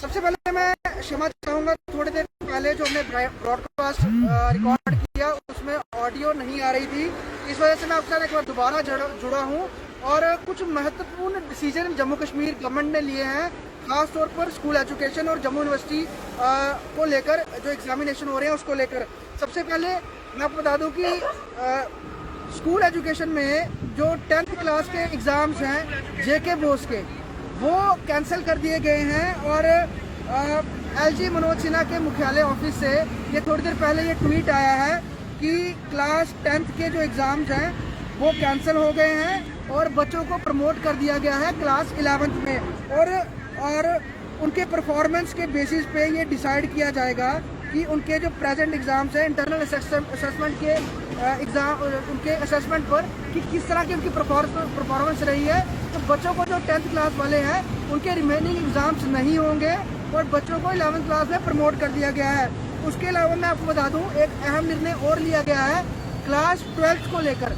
सबसे पहले मैं क्षमा चाहूँगा, थोड़ी देर पहले जो हमने ब्रॉडकास्ट रिकॉर्ड किया उसमें ऑडियो नहीं आ रही थी, इस वजह से मैं आपके साथ एक बार दोबारा जुड़ा हूँ। और कुछ महत्वपूर्ण डिसीजन जम्मू कश्मीर गवर्नमेंट ने लिए हैं, खास तौर पर स्कूल एजुकेशन और जम्मू यूनिवर्सिटी को लेकर, जो एग्जामिनेशन हो रहे हैं उसको लेकर। सबसे पहले मैं आपको बता दूं कि स्कूल एजुकेशन में जो 10th क्लास के एग्ज़ाम्स हैं जेके बोस के, वो कैंसिल कर दिए गए हैं। और एलजी मनोज सिन्हा के मुख्यालय ऑफिस से ये थोड़ी देर पहले ये ट्वीट आया है कि क्लास 10th के जो एग्ज़ाम्स हैं वो कैंसिल हो गए हैं और बच्चों को प्रमोट कर दिया गया है क्लास 11th में। और उनके परफॉर्मेंस के बेसिस पे ये डिसाइड किया जाएगा कि उनके जो प्रेजेंट एग्ज़ाम्स हैं इंटरनल असेसमेंट के एग्ज़ाम, उनके असेसमेंट पर कि किस तरह की उनकी परफॉर्मेंस रही है। तो बच्चों को जो 10th क्लास वाले हैं उनके रिमेनिंग एग्ज़ाम्स नहीं होंगे और बच्चों को 11th क्लास में प्रमोट कर दिया गया है। उसके अलावा मैं आपको बता दूं, एक अहम निर्णय और लिया गया है क्लास 12th को लेकर।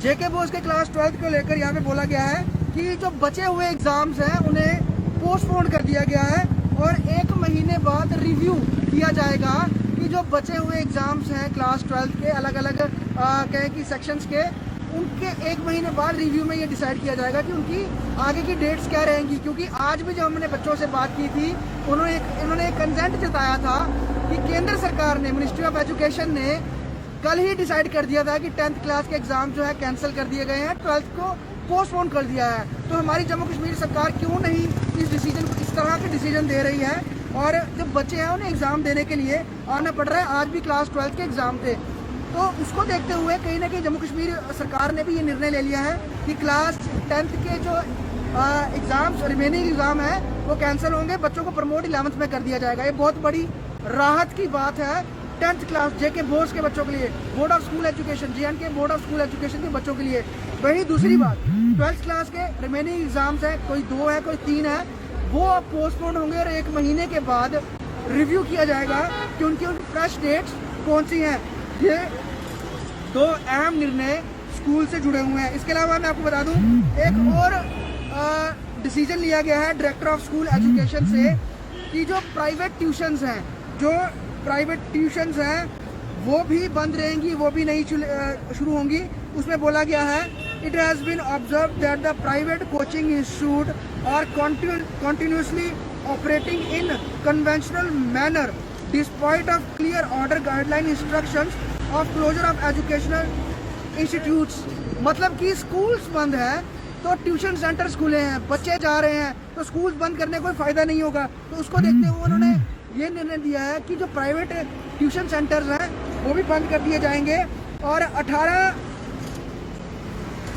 जेके बोस के क्लास 12th को लेकर यहाँ पे बोला गया है कि जो बचे हुए एग्ज़ाम्स हैं उन्हें पोस्टपोन कर दिया गया है और 1 महीने बाद रिव्यू किया जाएगा कि जो बचे हुए एग्ज़ाम्स हैं क्लास 12th के अलग अलग कहें कि सेक्शंस के, उनके 1 महीने बाद रिव्यू में ये डिसाइड किया जाएगा कि उनकी आगे की डेट्स क्या रहेंगी। क्योंकि आज भी जब हमने बच्चों से बात की थी उन्होंने एक कंसेंट जताया था कि केंद्र सरकार ने, मिनिस्ट्री ऑफ एजुकेशन ने कल ही डिसाइड कर दिया था कि 10th क्लास के एग्ज़ाम जो है कैंसिल कर दिए गए हैं, 12th को पोस्टपोन कर दिया है। तो हमारी जम्मू कश्मीर सरकार क्यों नहीं इस तरह के डिसीजन दे रही है, और जब बच्चे हैं उन्हें एग्ज़ाम देने के लिए आना पड़ रहा है। आज भी क्लास 12th के एग्ज़ाम थे, तो उसको देखते हुए कहीं ना कहीं जम्मू कश्मीर सरकार ने भी ये निर्णय ले लिया है कि क्लास 10th के जो एग्ज़ाम्स, रिमेनिंग एग्ज़ाम है वो कैंसिल होंगे, बच्चों को प्रमोट 11th में कर दिया जाएगा। ये बहुत बड़ी राहत की बात है 10th क्लास जेके बोस के बच्चों के लिए, board of school education, JNK board of school education के बच्चों के लिए। वही दूसरी बात, 12th क्लास के रिमेनिंग एग्ज़ाम्स हैं, कोई 2 है कोई 3 है, वो पोस्टपोन होंगे और 1 महीने के बाद रिव्यू किया जाएगा कि उनकी फ्रेश डेट्स कौन सी हैं। ये 2 अहम निर्णय स्कूल से जुड़े हुए हैं। इसके अलावा मैं आपको बता दूं, एक और डिसीजन लिया गया है डायरेक्टर ऑफ स्कूल एजुकेशन से कि जो प्राइवेट ट्यूशन्स हैं वो भी बंद रहेंगी, वो भी नहीं शुरू होंगी। उसमें बोला गया है, it has been observe that the private coaching institute are continuously operating in conventional manner despite of clear order guideline instructions of closure of educational institutes। मतलब कि स्कूल्स बंद है तो ट्यूशन सेंटर्स खुले हैं, बच्चे जा रहे हैं, तो स्कूल्स बंद करने कोई फ़ायदा नहीं होगा। तो उसको देखते हुए उन्होंने ये निर्णय दिया है कि जो प्राइवेट ट्यूशन सेंटर्स हैं वो भी बंद कर दिए जाएंगे। और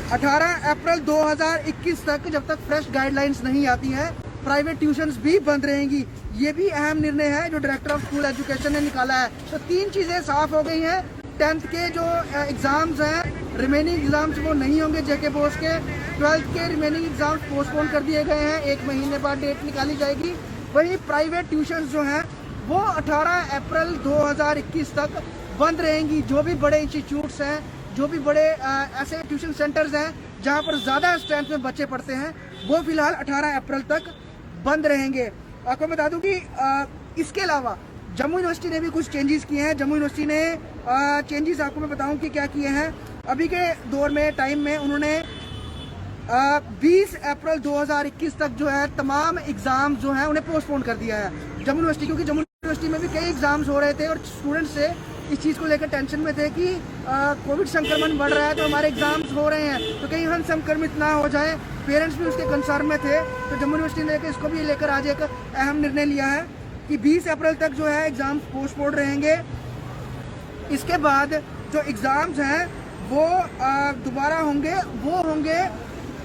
18 अप्रैल 2021 तक, जब तक फ्रेश गाइडलाइंस नहीं आती हैं, प्राइवेट ट्यूशन्स भी बंद रहेंगी। ये भी अहम निर्णय है जो डायरेक्टर ऑफ स्कूल एजुकेशन ने निकाला है। तो 3 चीज़ें साफ हो गई हैं। 10th के जो एग्ज़ाम्स हैं, रिमेनिंग एग्ज़ाम्स वो नहीं होंगे जेके बोस के। 12th के रिमेनिंग एग्ज़ाम्स पोस्टपोन कर दिए गए हैं, 1 महीने बाद डेट निकाली जाएगी। वहीं प्राइवेट ट्यूशन्स जो हैं वो 18 अप्रैल 2021 तक बंद रहेंगी। जो भी बड़े इंस्टीट्यूट्स हैं, जो भी बड़े ऐसे ट्यूशन सेंटर्स हैं जहां पर ज़्यादा स्ट्रेंथ में बच्चे पढ़ते हैं, वो फिलहाल 18 अप्रैल तक बंद रहेंगे। आपको बता दूं कि इसके अलावा जम्मू यूनिवर्सिटी ने भी कुछ चेंजेस किए हैं। जम्मू यूनिवर्सिटी ने चेंजेस आपको मैं बताऊं कि क्या किए हैं। अभी के दौर में, टाइम में, उन्होंने 20 अप्रैल 2021 तक जो है तमाम एग्ज़ाम जो हैं उन्हें पोस्टपोन कर दिया है जम्मू यूनिवर्सिटी। क्योंकि जम्मू यूनिवर्सिटी में भी कई एग्ज़ाम्स हो रहे थे और स्टूडेंट्स से इस चीज़ को लेकर टेंशन में थे कि कोविड संक्रमण बढ़ रहा है तो हमारे एग्ज़ाम्स हो रहे हैं, तो कहीं हम संक्रमित ना हो जाए। पेरेंट्स भी उसके कंसर्न में थे, तो जम्मू यूनिवर्सिटी ने इसको भी लेकर आज एक अहम निर्णय लिया है कि 20 अप्रैल तक जो है एग्ज़ाम्स पोस्टपोन रहेंगे। इसके बाद जो एग्ज़ाम्स हैं वो दोबारा होंगे, वो होंगे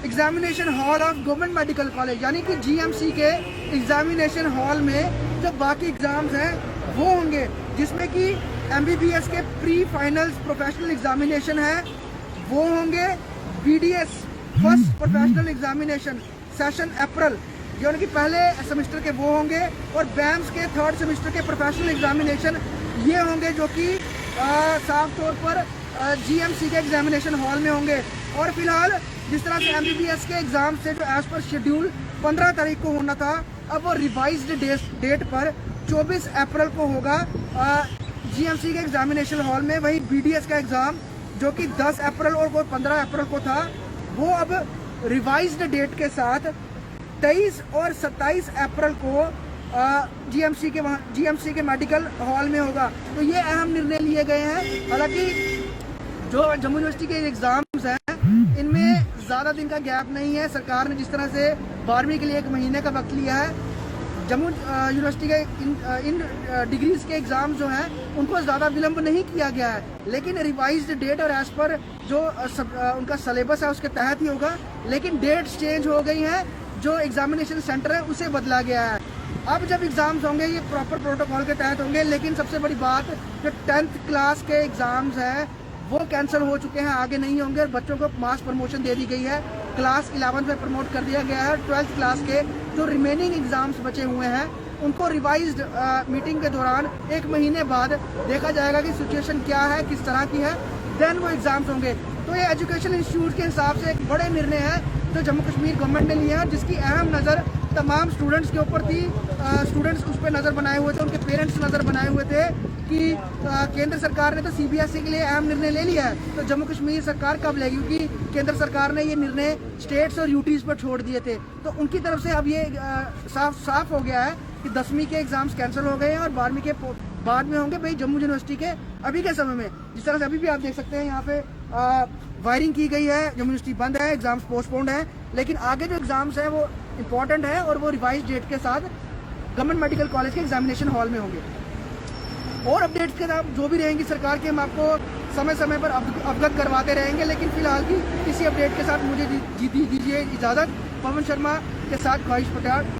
examination hall of government medical college, यानी कि GMC के एग्जामिनेशन हॉल में जो बाकी एग्ज़ाम्स हैं वो होंगे, जिसमें कि MBBS के प्री फाइनल्स प्रोफेशनल एग्जामिनेशन है वो होंगे। BDS first professional examination session April, यानी कि पहले सेमेस्टर के वो होंगे। और BAMS के 3rd सेमेस्टर के प्रोफेशनल एग्जामिनेशन ये होंगे, जो कि साफ तौर पर GMC के एग्जामिनेशन हॉल में होंगे। और फिलहाल जिस तरह से MBBS के एग्ज़ाम से जो एज़ पर शेड्यूल 15 तारीख को होना था अब वो रिवाइज्ड डेट पर 24 अप्रैल को होगा जीएमसी के एग्जामिनेशन हॉल में। वही बीडीएस का एग्ज़ाम जो कि 10 अप्रैल और 15 अप्रैल को था, वो अब रिवाइज्ड डेट के साथ 23 और 27 अप्रैल को जीएमसी के मेडिकल हॉल में होगा। तो ये अहम निर्णय लिए गए हैं। हालांकि जो जम्मू यूनिवर्सिटी के एग्ज़ाम्स हैं इनमें ज़्यादा दिन का गैप नहीं है। सरकार ने जिस तरह से 12वीं के लिए 1 महीने का वक्त लिया है, जम्मू यूनिवर्सिटी के इन डिग्रीज के एग्ज़ाम जो हैं उनको ज़्यादा विलंब नहीं किया गया है, लेकिन रिवाइज्ड डेट और एज पर जो उनका सिलेबस है उसके तहत ही होगा। लेकिन डेट्स चेंज हो गई हैं, जो एग्जामिनेशन सेंटर है उसे बदला गया है। अब जब एग्ज़ाम्स होंगे ये प्रॉपर प्रोटोकॉल के तहत होंगे, लेकिन सबसे बड़ी बात जो 10th क्लास के एग्ज़ाम्स हैं वो कैंसिल हो चुके हैं, आगे नहीं होंगे। बच्चों को मास प्रमोशन दे दी गई है, क्लास 11 में प्रमोट कर दिया गया है। 12th क्लास के जो रिमेनिंग एग्ज़ाम्स बचे हुए हैं उनको रिवाइज्ड मीटिंग के दौरान 1 महीने बाद देखा जाएगा कि सिचुएशन क्या है, किस तरह की है, देन वो एग्ज़ाम्स होंगे। तो ये एजुकेशन इंस्टीट्यूट के हिसाब से एक बड़े निर्णय है जो जम्मू कश्मीर गवर्नमेंट ने लिया है, जिसकी अहम नज़र तमाम स्टूडेंट्स के ऊपर थी। स्टूडेंट्स उस पर नज़र बनाए हुए थे, उनके पेरेंट्स नज़र बनाए हुए थे कि केंद्र सरकार ने तो सीबीएसई के लिए अहम निर्णय ले लिया है, तो जम्मू कश्मीर सरकार कब लेगी, क्योंकि केंद्र सरकार ने ये निर्णय स्टेट्स और यूटीज़ पर छोड़ दिए थे। तो उनकी तरफ से अब ये साफ हो गया है कि 10वीं के एग्ज़ाम्स कैंसिल हो गए हैं और 12वीं के बाद में होंगे। भाई जम्मू यूनिवर्सिटी के अभी के समय में जिस तरह से अभी भी आप देख सकते हैं यहाँ पे वायरिंग की गई है, जम्मू यूनिवर्सिटी बंद है, एग्ज़ाम्स पोस्टपोन्ड है, लेकिन आगे जो एग्ज़ाम्स हैं वो इम्पॉर्टेंट है और वो रिवाइज डेट के साथ गवर्नमेंट मेडिकल कॉलेज के एग्जामिनेशन हॉल में होंगे। और अपडेट्स के साथ जो भी रहेंगी सरकार के, हम आपको समय समय पर अवगत करवाते रहेंगे। लेकिन फिलहाल की किसी अपडेट के साथ मुझे दीजिए इजाज़त। पवन शर्मा के साथ ख्वाहिश पटेल।